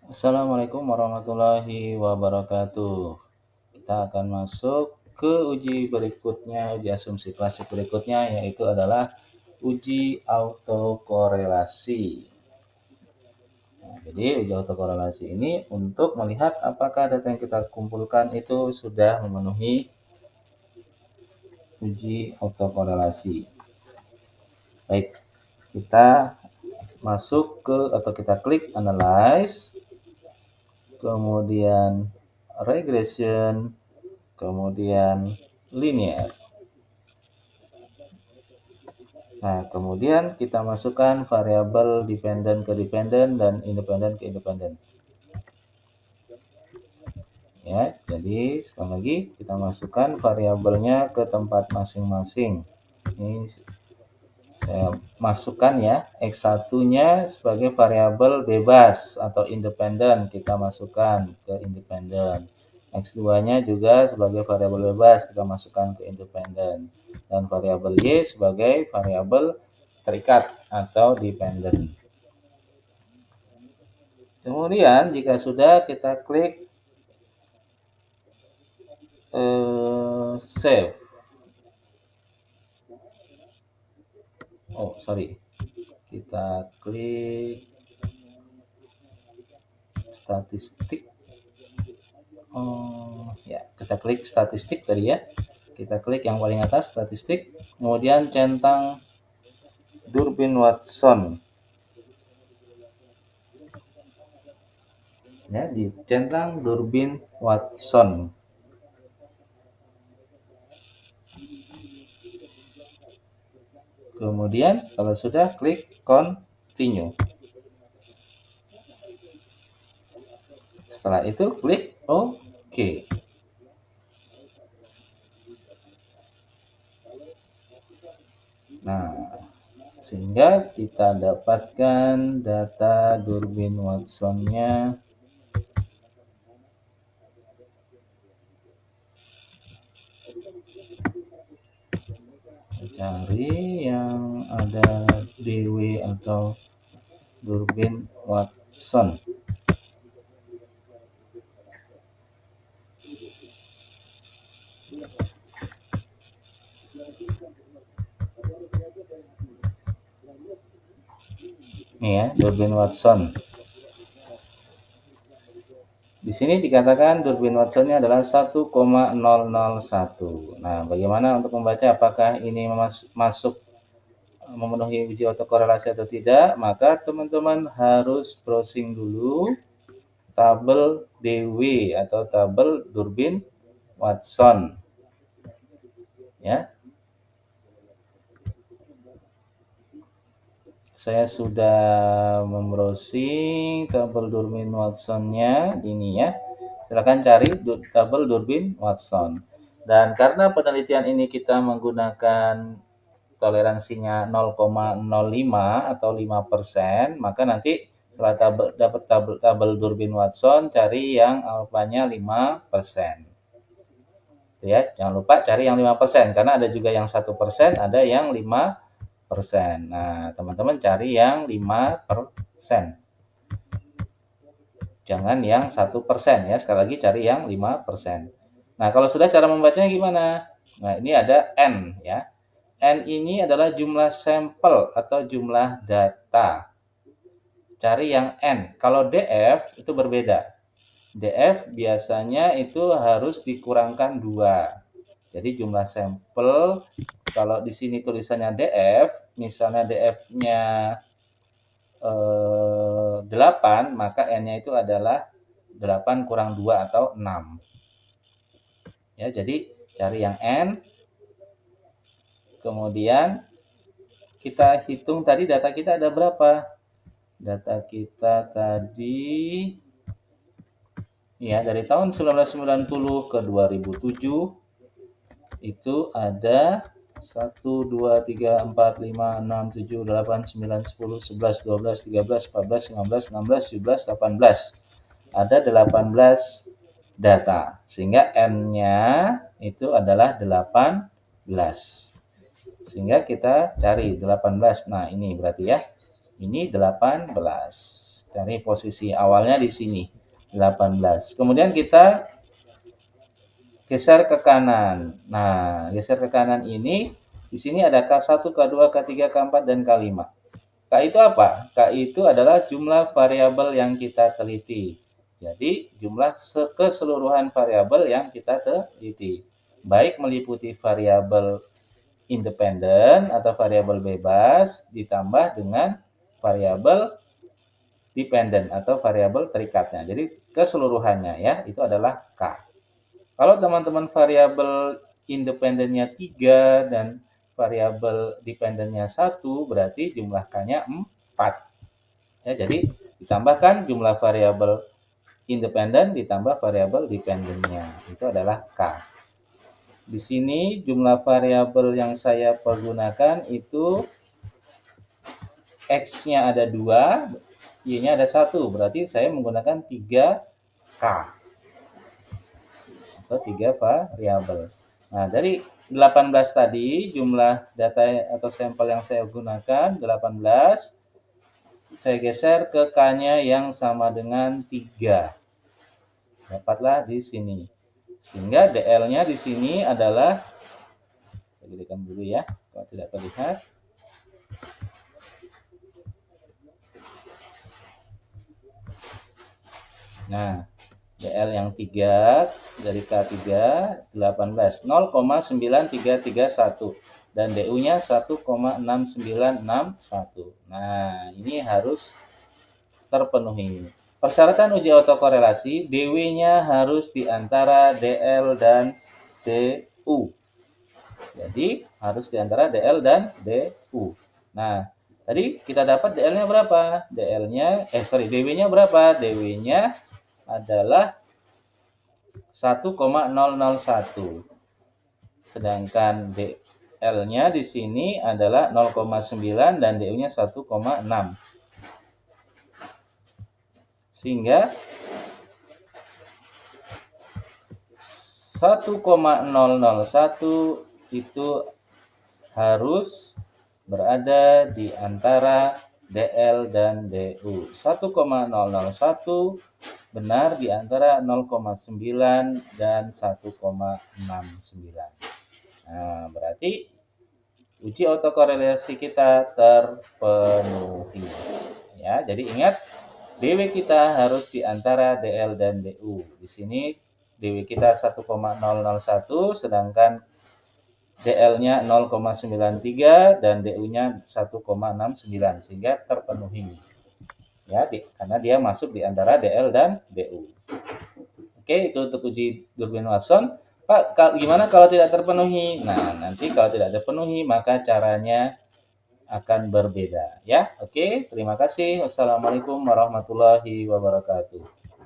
Assalamualaikum warahmatullahi wabarakatuh. Kita akan masuk ke uji berikutnya, uji asumsi klasik berikutnya, yaitu adalah uji autokorelasi. Nah, jadi uji autokorelasi ini untuk melihat apakah data yang kita kumpulkan itu sudah memenuhi uji autokorelasi. Baik, kita masuk ke atau kita klik analyze, kemudian regression, kemudian linear. Nah, kemudian kita masukkan variabel dependent ke dependent dan independent ke independent. Ya, jadi sekali lagi kita masukkan variabelnya ke tempat masing-masing. Ini saya masukkan ya, X1-nya sebagai variabel bebas atau independen, kita masukkan ke independen. X2-nya juga sebagai variabel bebas, kita masukkan ke independen. Dan variabel Y sebagai variabel terikat atau dependen. Kemudian jika sudah, kita klik save. Oh, sorry. Kita klik statistik. Ya, kita klik statistik tadi ya. Kita klik yang paling atas, statistik. Kemudian centang Durbin Watson. Ya, dicentang Durbin Watson. Kemudian kalau sudah, klik continue. Setelah itu klik OK. Nah, sehingga kita dapatkan data Durbin Watson-nya cari yang ada DW atau Durbin Watson. Ini ya, Durbin Watson. Di sini dikatakan Durbin Watson-nya adalah 1,001. Nah, bagaimana untuk membaca apakah ini masuk memenuhi uji autokorelasi atau tidak? Maka teman-teman harus browsing dulu tabel DW atau tabel Durbin Watson. Ya. Saya sudah membrowsing tabel Durbin Watson-nya ini ya. Silakan cari tabel Durbin Watson. Dan karena penelitian ini kita menggunakan toleransinya 0,05 atau 5%, maka nanti setelah dapat tabel Durbin Watson, cari yang alfanya 5%. Ya, jangan lupa cari yang 5%, karena ada juga yang 1%, ada yang 5%. Nah, teman-teman cari yang 5%. Jangan yang 1% ya, sekali lagi cari yang 5%. Nah, kalau sudah, cara membacanya gimana? Nah, ini ada N ya. N ini adalah jumlah sampel atau jumlah data. Cari yang N. Kalau DF itu berbeda. DF biasanya itu harus dikurangkan 2. Jadi jumlah sampel, kalau di sini tulisannya DF, misalnya DF-nya 8, maka N-nya itu adalah 8 kurang 2 atau 6. Ya, jadi cari yang N. Kemudian kita hitung tadi data kita ada berapa? Data kita tadi ya dari tahun 1990 ke 2007 itu ada 1, 2, 3, 4, 5, 6, 7, 8, 9, 10, 11, 12, 13, 14, 15, 16, 17, 18. Ada 18 data. Sehingga N-nya itu adalah 18. Sehingga kita cari 18. Nah, ini berarti ya. Ini 18. Cari posisi awalnya di sini, 18. Kemudian kita geser ke kanan. Nah, geser ke kanan ini, di sini ada K1, K2, K3, K4, dan K5. K itu apa? K itu adalah jumlah variabel yang kita teliti. Jadi, jumlah keseluruhan variabel yang kita teliti. Baik meliputi variabel independen atau variabel bebas ditambah dengan variabel dependen atau variabel terikatnya. Jadi keseluruhannya ya, itu adalah K. Kalau teman-teman variabel independennya 3 dan variabel dependennya 1, berarti jumlah K-nya 4. Ya, jadi ditambahkan jumlah variabel independen ditambah variabel dependennya. Itu adalah K. Di sini jumlah variabel yang saya pergunakan itu X-nya ada 2, Y-nya ada 1. Berarti saya menggunakan 3K. Atau 3 variabel. Nah, dari 18 tadi, jumlah data atau sampel yang saya gunakan, 18. Saya geser ke K-nya yang sama dengan 3. Dapatlah di sini. Sehingga DL-nya di sini adalah, saya gedekan dulu ya, kalau tidak terlihat. Nah, DL yang 3 dari K3 18 0,9331 dan DU-nya 1,6961. Nah, ini harus terpenuhi. Persyaratan uji autokorelasi, DW-nya harus di antara DL dan DU. Jadi, harus di antara DL dan DU. Nah, tadi kita dapat DL-nya berapa? DW-nya berapa? DW-nya adalah 1,001. Sedangkan DL-nya di sini adalah 0,9 dan DU-nya 1,6. Sehingga 1,001 itu harus berada di antara DL dan DU. 1,001 benar di antara 0,9 dan 1,69. Nah, berarti uji autokorelasi kita terpenuhi. Ya, jadi ingat DW kita harus di antara DL dan DU. Di sini DW kita 1,001 sedangkan DL-nya 0,93 dan DU-nya 1,69 sehingga terpenuhi. Ya, karena dia masuk di antara DL dan DU. Oke, itu untuk uji Durbin Watson. Pak, gimana kalau tidak terpenuhi? Nah, nanti kalau tidak terpenuhi maka caranya akan berbeda ya. Oke, terima kasih. Wassalamualaikum warahmatullahi wabarakatuh.